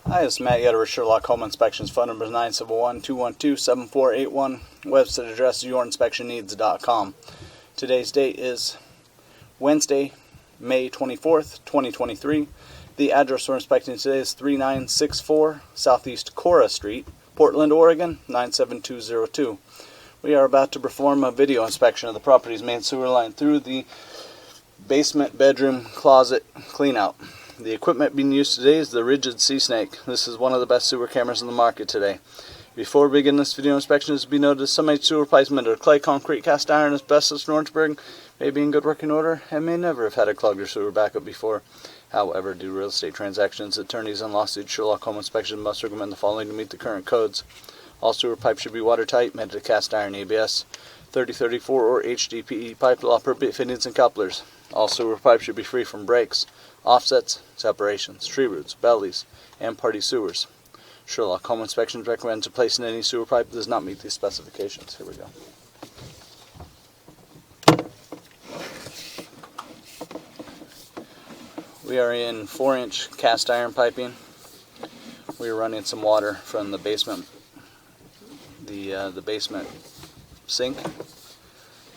Hi, it's Matt Yetter with Sherlock Home Inspections. Phone number is 971-212-7481. Website address is yourinspectionneeds.com. Today's date is Wednesday, May 24th, 2023. The address we're inspecting today is 3964 Southeast Cora Street, Portland, Oregon, 97202. We are about to perform a video inspection of the property's main sewer line through the basement bedroom closet cleanout. The equipment being used today is the Rigid Sea Snake. This is one of the best sewer cameras in the market today. Before we begin this video inspection, it is to be noted some sewer pipes made of clay, concrete, cast iron, asbestos, and Orangeburg may be in good working order and may never have had a clogged or sewer backup before. However, due to real estate transactions, attorneys, and lawsuits, Sherlock Home Inspections must recommend the following to meet the current codes. All sewer pipes should be watertight, made of cast iron ABS, 3034 or HDPE pipe with all appropriate fittings and couplers. All sewer pipes should be free from breaks, offsets, separations, tree roots, bellies, and party sewers. Sherlock Home Inspections recommends replacing any sewer pipe that does not meet these specifications. Here we go. We are in 4-inch cast iron piping. We are running some water from the basement, the basement sink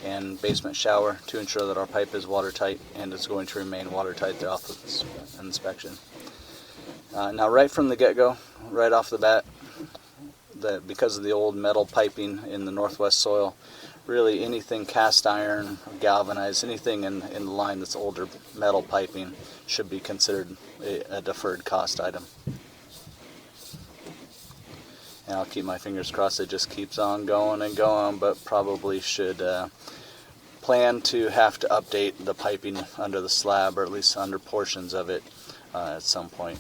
and basement shower to ensure that our pipe is watertight and is going to remain watertight throughout this inspection. Now right from the get-go, right off the bat, because of the old metal piping in the northwest soil, really anything cast iron, galvanized, anything in the line that's older metal piping should be considered a deferred cost item. And I'll keep my fingers crossed it just keeps on going and going, but probably should plan to have to update the piping under the slab, or at least under portions of it at some point.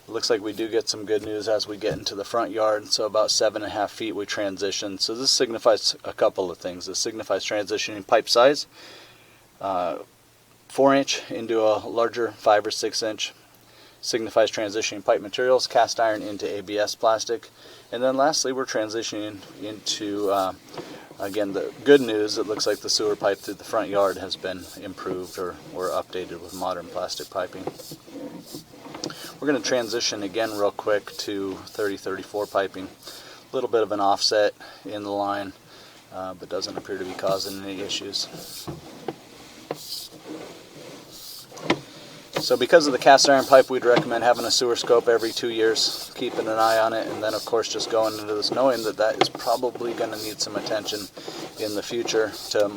It looks like we do get some good news as we get into the front yard. So about 7.5 feet we transition. So this signifies a couple of things. This signifies transitioning pipe size, 4-inch into a larger 5 or 6-inch. Signifies transitioning pipe materials, cast iron into ABS plastic. And then lastly, we're transitioning into, again, the good news. It looks like the sewer pipe through the front yard has been improved or updated with modern plastic piping. We're going to transition again real quick to 3034 piping. A little bit of an offset in the line, but doesn't appear to be causing any issues. So because of the cast iron pipe, we'd recommend having a sewer scope every 2 years, keeping an eye on it, and then of course just going into this knowing that that is probably going to need some attention in the future to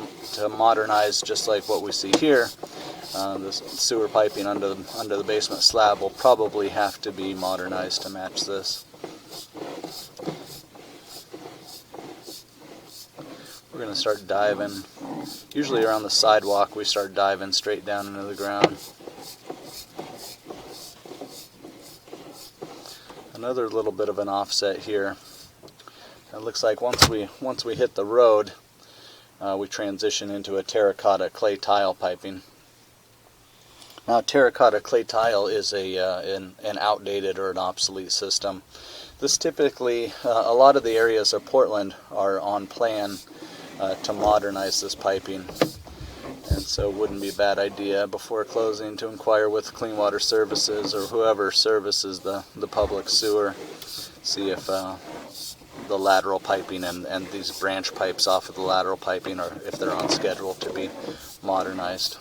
modernize, just like what we see here. The sewer piping under the basement slab will probably have to be modernized to match this. We're going to start diving. Usually around the sidewalk we start diving straight down into the ground. Another little bit of an offset here. It looks like once we hit the road, we transition into a terracotta clay tile piping. Now, terracotta clay tile is an outdated or an obsolete system. This typically, a lot of the areas of Portland are on plan to modernize this piping. And so it wouldn't be a bad idea before closing to inquire with Clean Water Services or whoever services the public sewer, see if the lateral piping and these branch pipes off of the lateral piping, or if they're on schedule to be modernized.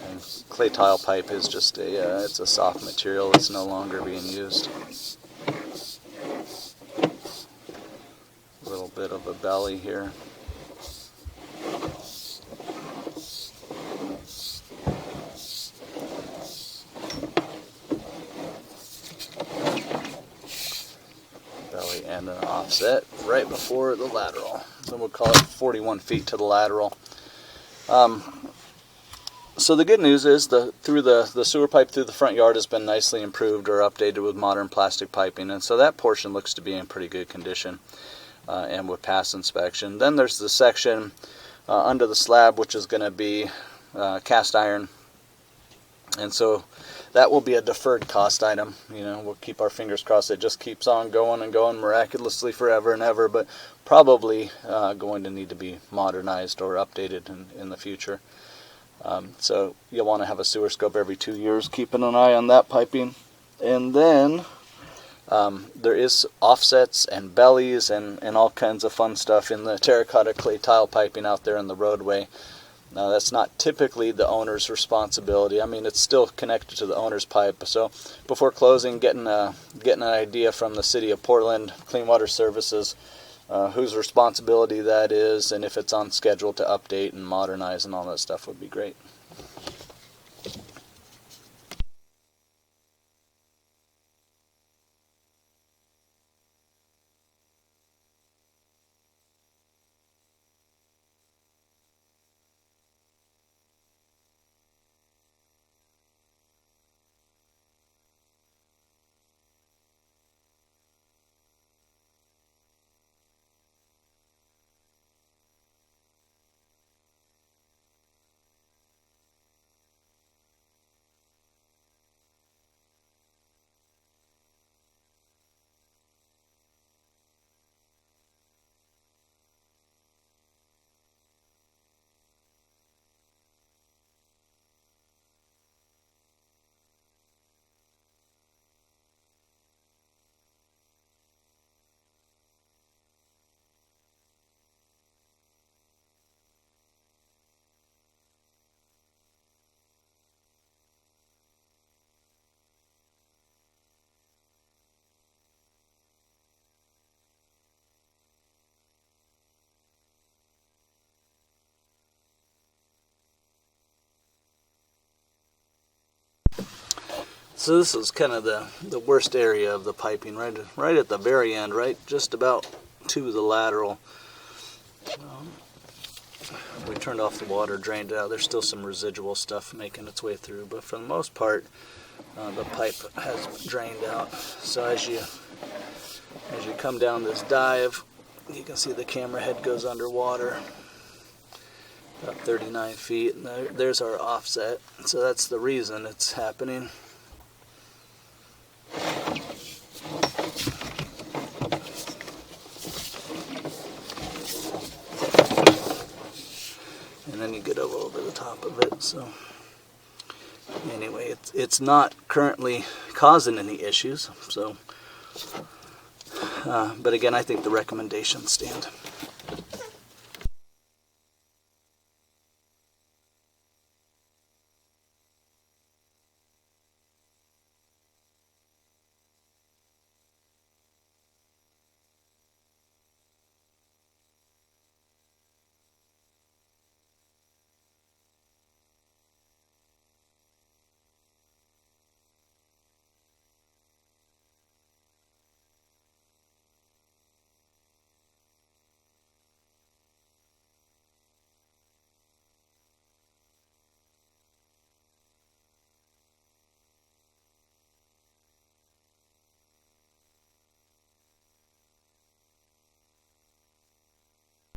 And clay tile pipe is just it's a soft material. It's no longer being used. A little bit of a belly here. Belly and an offset right before the lateral. So we'll call it 41 feet to the lateral. So the good news is the sewer pipe through the front yard has been nicely improved or updated with modern plastic piping, and so that portion looks to be in pretty good condition and would pass inspection. Then there's the section under the slab, which is going to be cast iron, and so that will be a deferred cost item. You know, we'll keep our fingers crossed it just keeps on going and going miraculously forever and ever, but probably going to need to be modernized or updated in the future. So you'll want to have a sewer scope every 2 years, keeping an eye on that piping. And then there is offsets and bellies and all kinds of fun stuff in the terracotta clay tile piping out there in the roadway. Now that's not typically the owner's responsibility. I mean, it's still connected to the owner's pipe. So before closing, getting an idea from the City of Portland Clean Water Services whose responsibility that is, and if it's on schedule to update and modernize and all that stuff would be great. So this is kind of the worst area of the piping, right at the very end, right just about to the lateral. We turned off the water, drained it out. There's still some residual stuff making its way through, but for the most part, the pipe has drained out. So as you come down this dive, you can see the camera head goes underwater, about 39 feet, and there's our offset. So that's the reason it's happening. And then you get over the top of it. So anyway, it's not currently causing any issues. So, but again, I think the recommendations stand.